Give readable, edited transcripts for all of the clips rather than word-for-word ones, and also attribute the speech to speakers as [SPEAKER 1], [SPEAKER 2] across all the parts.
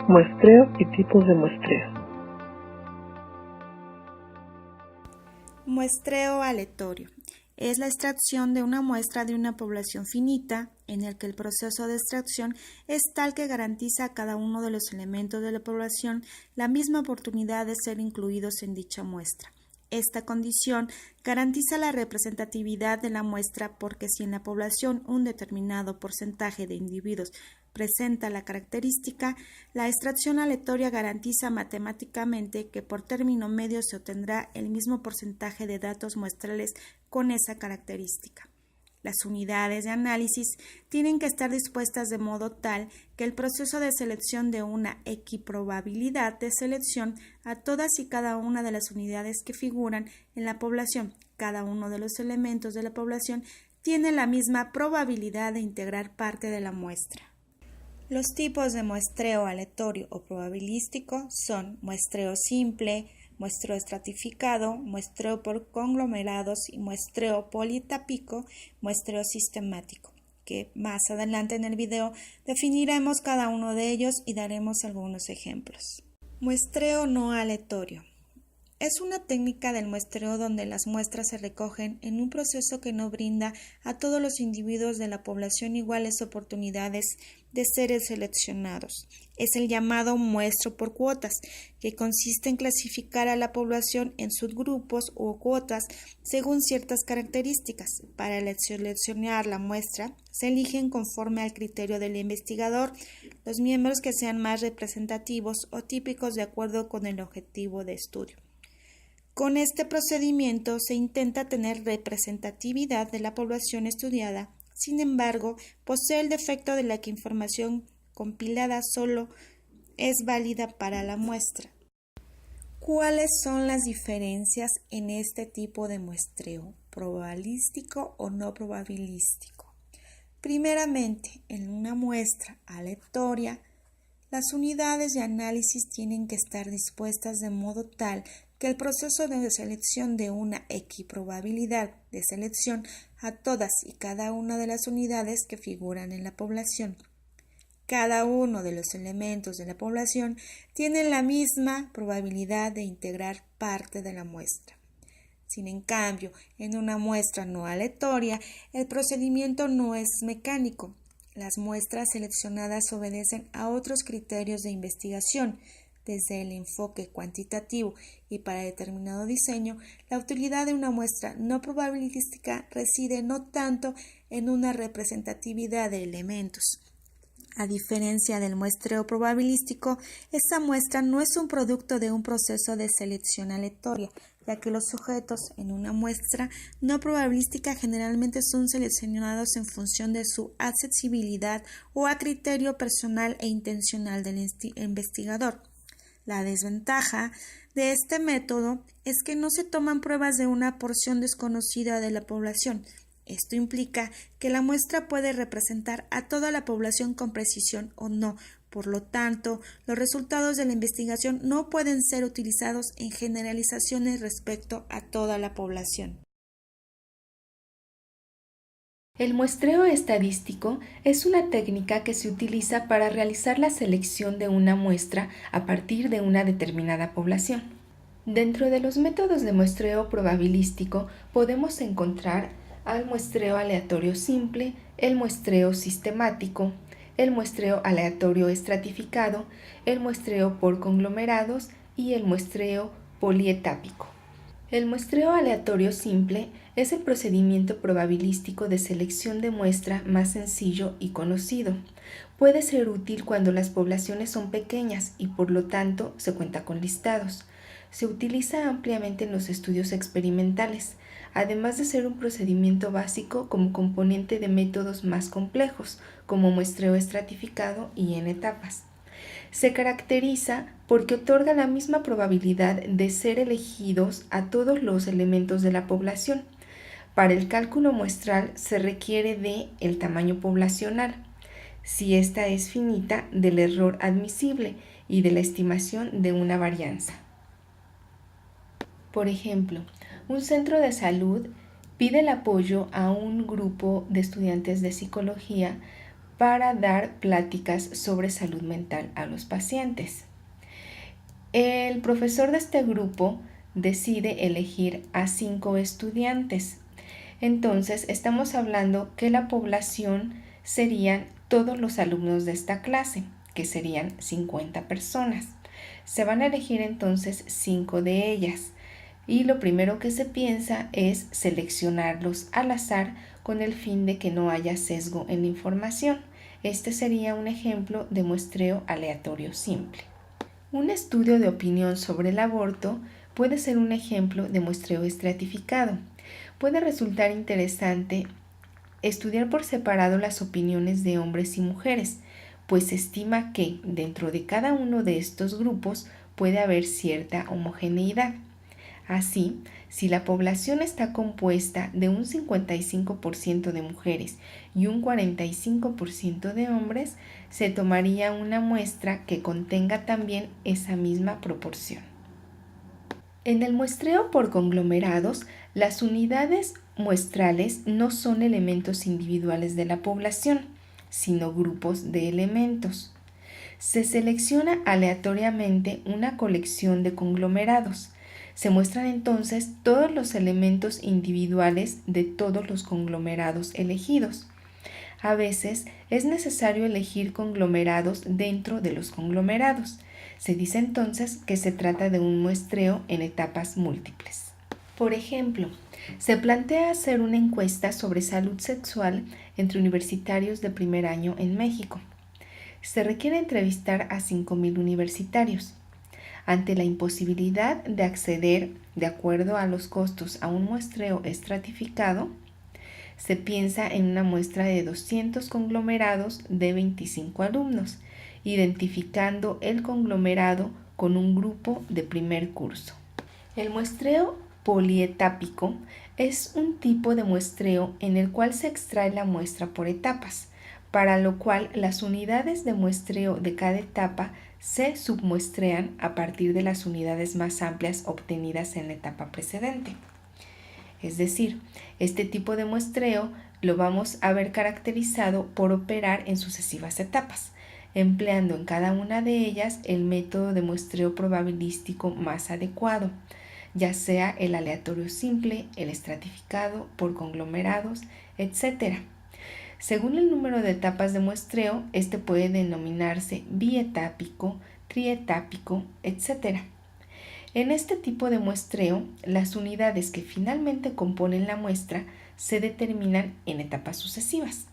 [SPEAKER 1] Muestreo y tipos de muestreo.
[SPEAKER 2] Muestreo aleatorio. Es la extracción de una muestra de una población finita en el que el proceso de extracción es tal que garantiza a cada uno de los elementos de la población la misma oportunidad de ser incluidos en dicha muestra. Esta condición garantiza la representatividad de la muestra porque si en la población un determinado porcentaje de individuos presenta la característica, la extracción aleatoria garantiza matemáticamente que por término medio se obtendrá el mismo porcentaje de datos muestrales con esa característica. Las unidades de análisis tienen que estar dispuestas de modo tal que el proceso de selección dé una equiprobabilidad de selección a todas y cada una de las unidades que figuran en la población. Cada uno de los elementos de la población tiene la misma probabilidad de integrar parte de la muestra. Los tipos de muestreo aleatorio o probabilístico son muestreo simple, muestreo estratificado, muestreo por conglomerados y muestreo politápico, muestreo sistemático, que más adelante en el video definiremos cada uno de ellos y daremos algunos ejemplos. Muestreo no aleatorio. Es una técnica del muestreo donde las muestras se recogen en un proceso que no brinda a todos los individuos de la población iguales oportunidades de ser seleccionados. Es el llamado muestreo por cuotas, que consiste en clasificar a la población en subgrupos o cuotas según ciertas características. Para seleccionar la muestra, se eligen conforme al criterio del investigador los miembros que sean más representativos o típicos de acuerdo con el objetivo de estudio. Con este procedimiento se intenta tener representatividad de la población estudiada, sin embargo, posee el defecto de la que información compilada solo es válida para la muestra. ¿Cuáles son las diferencias en este tipo de muestreo, probabilístico o no probabilístico? Primeramente, en una muestra aleatoria, las unidades de análisis tienen que estar dispuestas de modo tal que el proceso de selección dé una equiprobabilidad de selección a todas y cada una de las unidades que figuran en la población. Cada uno de los elementos de la población tiene la misma probabilidad de integrar parte de la muestra. Sin en cambio, en una muestra no aleatoria, el procedimiento no es mecánico. Las muestras seleccionadas obedecen a otros criterios de investigación. Desde el enfoque cuantitativo y para determinado diseño, la utilidad de una muestra no probabilística reside no tanto en una representatividad de elementos. A diferencia del muestreo probabilístico, esta muestra no es un producto de un proceso de selección aleatoria, ya que los sujetos en una muestra no probabilística generalmente son seleccionados en función de su accesibilidad o a criterio personal e intencional del investigador. La desventaja de este método es que no se toman pruebas de una porción desconocida de la población. Esto implica que la muestra puede representar a toda la población con precisión o no. Por lo tanto, los resultados de la investigación no pueden ser utilizados en generalizaciones respecto a toda la población.
[SPEAKER 3] El muestreo estadístico es una técnica que se utiliza para realizar la selección de una muestra a partir de una determinada población. Dentro de los métodos de muestreo probabilístico podemos encontrar al muestreo aleatorio simple, el muestreo sistemático, el muestreo aleatorio estratificado, el muestreo por conglomerados y el muestreo polietápico. El muestreo aleatorio simple es el procedimiento probabilístico de selección de muestra más sencillo y conocido. Puede ser útil cuando las poblaciones son pequeñas y por lo tanto se cuenta con listados. Se utiliza ampliamente en los estudios experimentales, además de ser un procedimiento básico como componente de métodos más complejos, como muestreo estratificado y en etapas. Se caracteriza porque otorga la misma probabilidad de ser elegidos a todos los elementos de la población. Para el cálculo muestral se requiere de el tamaño poblacional, si ésta es finita, del error admisible y de la estimación de una varianza. Por ejemplo, un centro de salud pide el apoyo a un grupo de estudiantes de psicología para dar pláticas sobre salud mental a los pacientes. El profesor de este grupo decide elegir a 5 estudiantes. Entonces, estamos hablando que la población serían todos los alumnos de esta clase, que serían 50 personas. Se van a elegir entonces 5 de ellas. Y lo primero que se piensa es seleccionarlos al azar con el fin de que no haya sesgo en la información. Este sería un ejemplo de muestreo aleatorio simple. Un estudio de opinión sobre el aborto puede ser un ejemplo de muestreo estratificado. Puede resultar interesante estudiar por separado las opiniones de hombres y mujeres, pues se estima que dentro de cada uno de estos grupos puede haber cierta homogeneidad. Así, si la población está compuesta de un 55% de mujeres y un 45% de hombres, se tomaría una muestra que contenga también esa misma proporción. En el muestreo por conglomerados, las unidades muestrales no son elementos individuales de la población, sino grupos de elementos. Se selecciona aleatoriamente una colección de conglomerados. Se muestran entonces todos los elementos individuales de todos los conglomerados elegidos. A veces es necesario elegir conglomerados dentro de los conglomerados. Se dice entonces que se trata de un muestreo en etapas múltiples. Por ejemplo, se plantea hacer una encuesta sobre salud sexual entre universitarios de primer año en México. Se requiere entrevistar a 5,000 universitarios. Ante la imposibilidad de acceder, de acuerdo a los costos, a un muestreo estratificado, se piensa en una muestra de 200 conglomerados de 25 alumnos, identificando el conglomerado con un grupo de primer curso. El muestreo polietápico es un tipo de muestreo en el cual se extrae la muestra por etapas, para lo cual las unidades de muestreo de cada etapa se submuestrean a partir de las unidades más amplias obtenidas en la etapa precedente. Es decir, este tipo de muestreo lo vamos a ver caracterizado por operar en sucesivas etapas, empleando en cada una de ellas el método de muestreo probabilístico más adecuado, ya sea el aleatorio simple, el estratificado, por conglomerados, etc. Según el número de etapas de muestreo, este puede denominarse bietápico, trietápico, etc. En este tipo de muestreo, las unidades que finalmente componen la muestra se determinan en etapas sucesivas.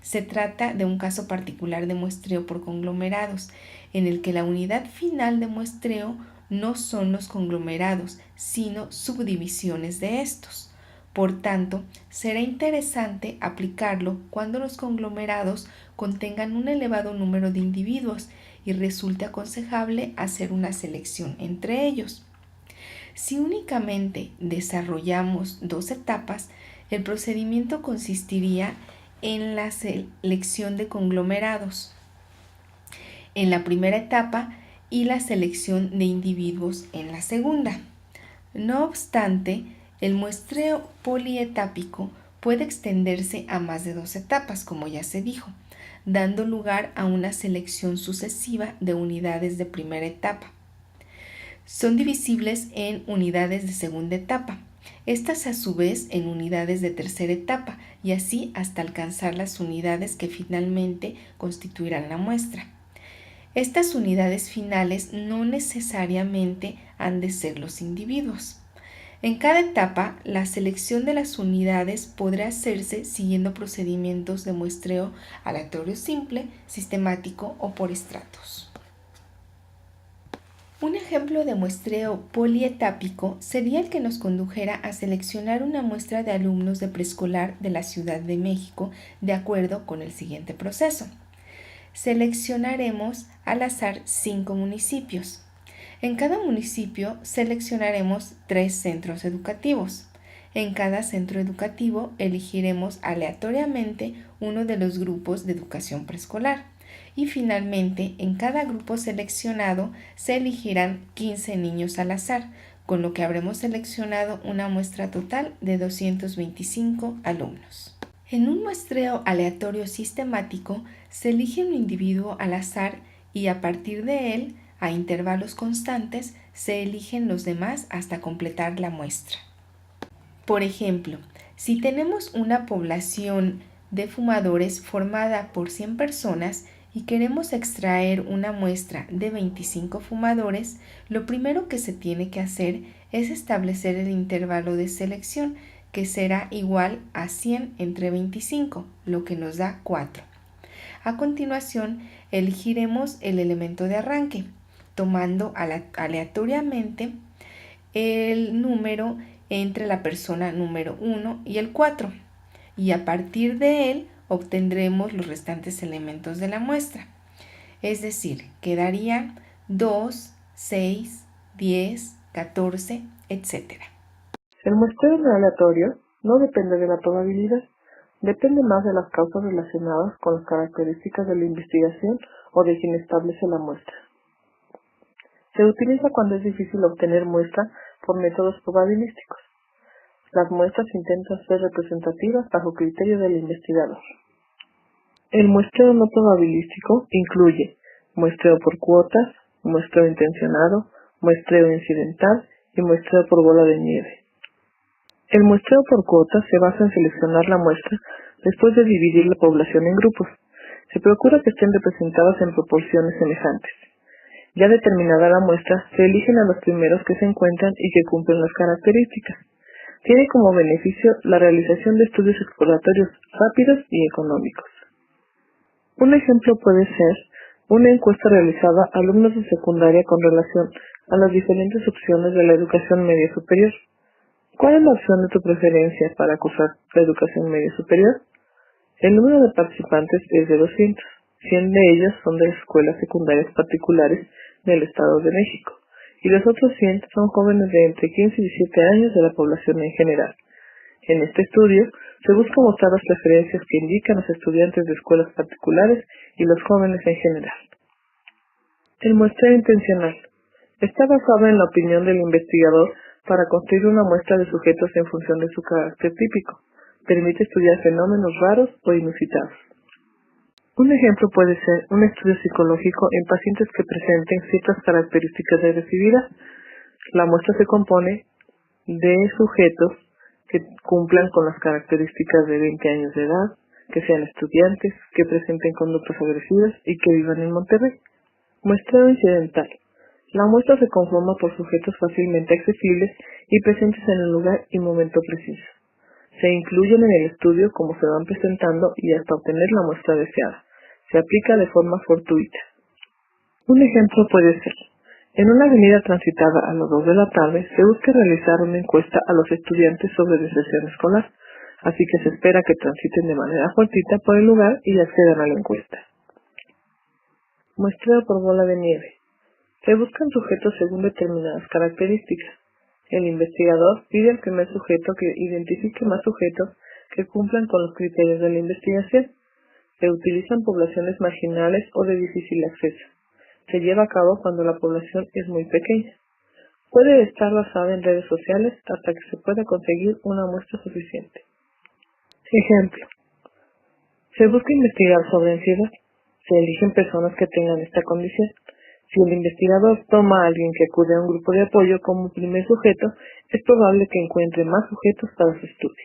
[SPEAKER 3] Se trata de un caso particular de muestreo por conglomerados, en el que la unidad final de muestreo no son los conglomerados, sino subdivisiones de estos. Por tanto, será interesante aplicarlo cuando los conglomerados contengan un elevado número de individuos y resulte aconsejable hacer una selección entre ellos. Si únicamente desarrollamos 2 etapas, el procedimiento consistiría en la selección de conglomerados en la primera etapa y la selección de individuos en la segunda. No obstante, el muestreo polietápico puede extenderse a más de 2 etapas, como ya se dijo, dando lugar a una selección sucesiva de unidades de primera etapa. Son divisibles en unidades de segunda etapa, estas a su vez en unidades de tercera etapa y así hasta alcanzar las unidades que finalmente constituirán la muestra. Estas unidades finales no necesariamente han de ser los individuos. En cada etapa, la selección de las unidades podrá hacerse siguiendo procedimientos de muestreo aleatorio simple, sistemático o por estratos. Un ejemplo de muestreo polietápico sería el que nos condujera a seleccionar una muestra de alumnos de preescolar de la Ciudad de México de acuerdo con el siguiente proceso. Seleccionaremos al azar 5 municipios. En cada municipio seleccionaremos 3 centros educativos. En cada centro educativo elegiremos aleatoriamente uno de los grupos de educación preescolar. Y finalmente, en cada grupo seleccionado se elegirán 15 niños al azar, con lo que habremos seleccionado una muestra total de 225 alumnos. En un muestreo aleatorio sistemático se elige un individuo al azar y a partir de él, a intervalos constantes, se eligen los demás hasta completar la muestra. Por ejemplo, si tenemos una población de fumadores formada por 100 personas y queremos extraer una muestra de 25 fumadores, lo primero que se tiene que hacer es establecer el intervalo de selección, que será igual a 100 entre 25, lo que nos da 4. A continuación, elegiremos el elemento de arranque, tomando aleatoriamente el número entre la persona número 1 y el 4, y a partir de él obtendremos los restantes elementos de la muestra. Es decir, quedarían 2, 6, 10, 14, etc.
[SPEAKER 1] El muestreo no aleatorio no depende de la probabilidad, depende más de las causas relacionadas con las características de la investigación o de quien establece la muestra. Se utiliza cuando es difícil obtener muestra por métodos probabilísticos. Las muestras intentan ser representativas bajo criterio del investigador. El muestreo no probabilístico incluye muestreo por cuotas, muestreo intencionado, muestreo incidental y muestreo por bola de nieve. El muestreo por cuotas se basa en seleccionar la muestra después de dividir la población en grupos. Se procura que estén representadas en proporciones semejantes. Ya determinada la muestra, se eligen a los primeros que se encuentran y que cumplen las características. Tiene como beneficio la realización de estudios exploratorios rápidos y económicos. Un ejemplo puede ser una encuesta realizada a alumnos de secundaria con relación a las diferentes opciones de la educación media superior. ¿Cuál es la opción de tu preferencia para cursar la educación media superior? El número de participantes es de 200. 100 de ellos son de las escuelas secundarias particulares del Estado de México, y los otros 100 son jóvenes de entre 15 y 17 años de la población en general. En este estudio, se busca mostrar las preferencias que indican los estudiantes de escuelas particulares y los jóvenes en general. El muestreo intencional está basado en la opinión del investigador para construir una muestra de sujetos en función de su carácter típico. Permite estudiar fenómenos raros o inusitados. Un ejemplo puede ser un estudio psicológico en pacientes que presenten ciertas características de agresividad. La muestra se compone de sujetos que cumplan con las características de 20 años de edad, que sean estudiantes, que presenten conductas agresivas y que vivan en Monterrey. Muestreo incidental. La muestra se conforma por sujetos fácilmente accesibles y presentes en el lugar y momento preciso. Se incluyen en el estudio como se van presentando y hasta obtener la muestra deseada. Se aplica de forma fortuita. Un ejemplo puede ser: en una avenida transitada a las 2 de la tarde, se busca realizar una encuesta a los estudiantes sobre deserción escolar, así que se espera que transiten de manera fortuita por el lugar y accedan a la encuesta. Muestreo por bola de nieve. Se buscan sujetos según determinadas características. El investigador pide al primer sujeto que identifique más sujetos que cumplan con los criterios de la investigación. Se utilizan poblaciones marginales o de difícil acceso. Se lleva a cabo cuando la población es muy pequeña. Puede estar basada en redes sociales hasta que se pueda conseguir una muestra suficiente. Ejemplo: se busca investigar sobre ansiedad. Se eligen personas que tengan esta condición. Si el investigador toma a alguien que acude a un grupo de apoyo como primer sujeto, es probable que encuentre más sujetos para su estudio.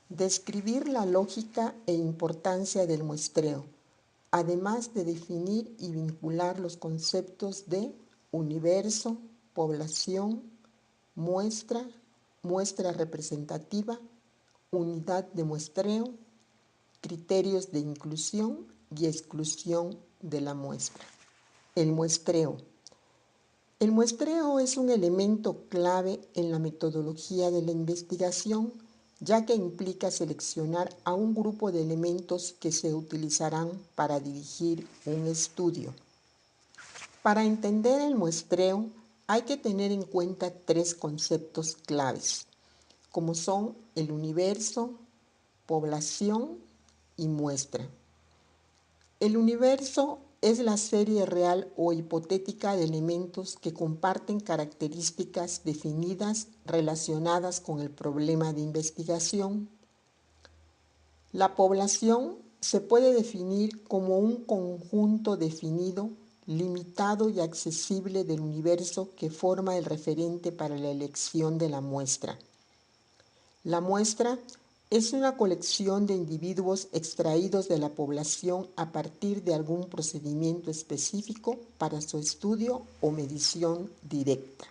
[SPEAKER 4] Describir la lógica e importancia del muestreo, además de definir y vincular los conceptos de universo, población, muestra, muestra representativa, unidad de muestreo, criterios de inclusión y exclusión de la muestra. El muestreo. El muestreo es un elemento clave en la metodología de la investigación, ya que implica seleccionar a un grupo de elementos que se utilizarán para dirigir un estudio. Para entender el muestreo, hay que tener en cuenta 3 conceptos claves, como son el universo, población y muestra. El universo es la serie real o hipotética de elementos que comparten características definidas relacionadas con el problema de investigación. La población se puede definir como un conjunto definido, limitado y accesible del universo que forma el referente para la elección de la muestra. La muestra es una colección de individuos extraídos de la población a partir de algún procedimiento específico para su estudio o medición directa.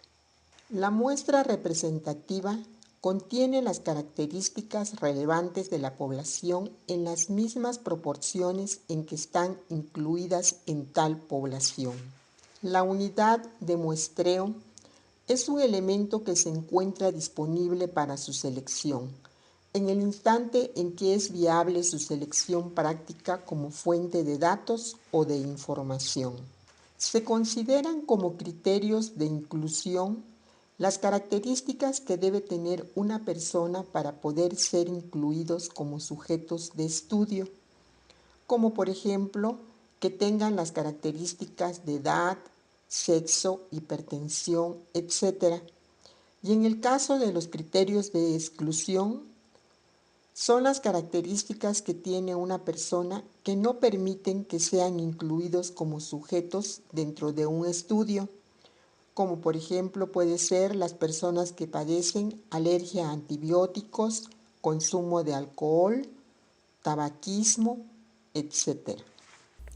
[SPEAKER 4] La muestra representativa contiene las características relevantes de la población en las mismas proporciones en que están incluidas en tal población. La unidad de muestreo es un elemento que se encuentra disponible para su selección, en el instante en que es viable su selección práctica como fuente de datos o de información. Se consideran como criterios de inclusión las características que debe tener una persona para poder ser incluidos como sujetos de estudio, como por ejemplo que tengan las características de edad, sexo, hipertensión, etc. Y en el caso de los criterios de exclusión, son las características que tiene una persona que no permiten que sean incluidos como sujetos dentro de un estudio, como por ejemplo puede ser las personas que padecen alergia a antibióticos, consumo de alcohol, tabaquismo, etc.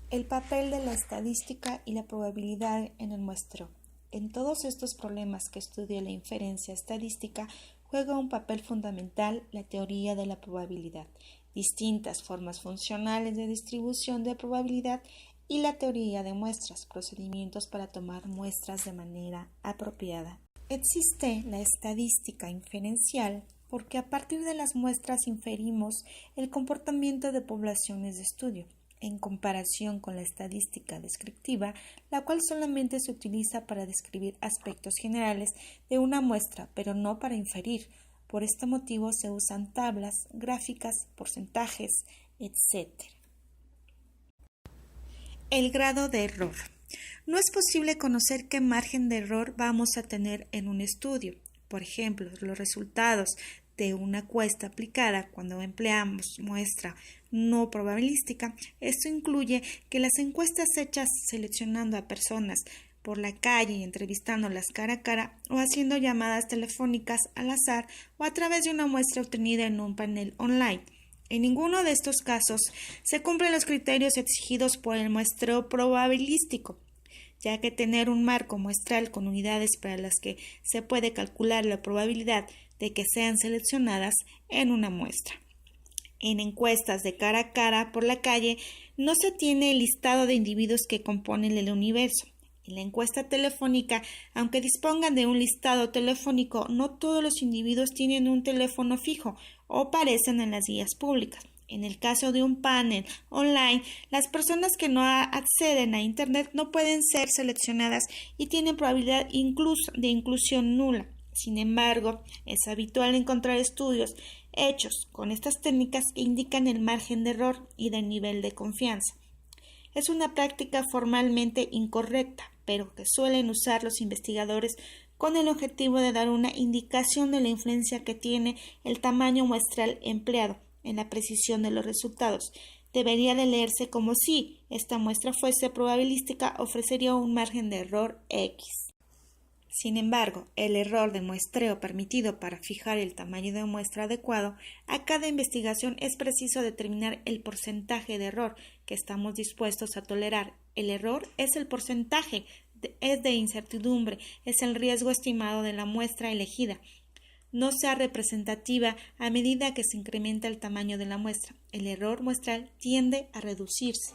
[SPEAKER 2] El papel de la estadística y la probabilidad en el muestreo. En todos estos problemas que estudia la inferencia estadística, juega un papel fundamental la teoría de la probabilidad, distintas formas funcionales de distribución de probabilidad y la teoría de muestras, procedimientos para tomar muestras de manera apropiada. Existe la estadística inferencial porque a partir de las muestras inferimos el comportamiento de poblaciones de estudio, en comparación con la estadística descriptiva, la cual solamente se utiliza para describir aspectos generales de una muestra, pero no para inferir. Por este motivo se usan tablas, gráficas, porcentajes, etc. El grado de error. No es posible conocer qué margen de error vamos a tener en un estudio. Por ejemplo, los resultados de una encuesta aplicada cuando empleamos muestra no probabilística. Esto incluye que las encuestas hechas seleccionando a personas por la calle y entrevistándolas cara a cara o haciendo llamadas telefónicas al azar o a través de una muestra obtenida en un panel online. En ninguno de estos casos se cumplen los criterios exigidos por el muestreo probabilístico, ya que tener un marco muestral con unidades para las que se puede calcular la probabilidad de que sean seleccionadas en una muestra. En encuestas de cara a cara por la calle no se tiene el listado de individuos que componen el universo. En la encuesta telefónica, aunque dispongan de un listado telefónico, no todos los individuos tienen un teléfono fijo o aparecen en las guías públicas. En el caso de un panel online, las personas que no acceden a Internet no pueden ser seleccionadas y tienen probabilidad incluso de inclusión nula. Sin embargo, es habitual encontrar estudios hechos con estas técnicas que indican el margen de error y del nivel de confianza. Es una práctica formalmente incorrecta, pero que suelen usar los investigadores con el objetivo de dar una indicación de la influencia que tiene el tamaño muestral empleado en la precisión de los resultados. Debería de leerse como si esta muestra fuese probabilística, ofrecería un margen de error X. Sin embargo, el error de muestreo permitido para fijar el tamaño de muestra adecuado a cada investigación es preciso determinar el porcentaje de error que estamos dispuestos a tolerar. El error es el porcentaje, es de incertidumbre, es el riesgo estimado de la muestra elegida. No sea representativa a medida que se incrementa el tamaño de la muestra. El error muestral tiende a reducirse.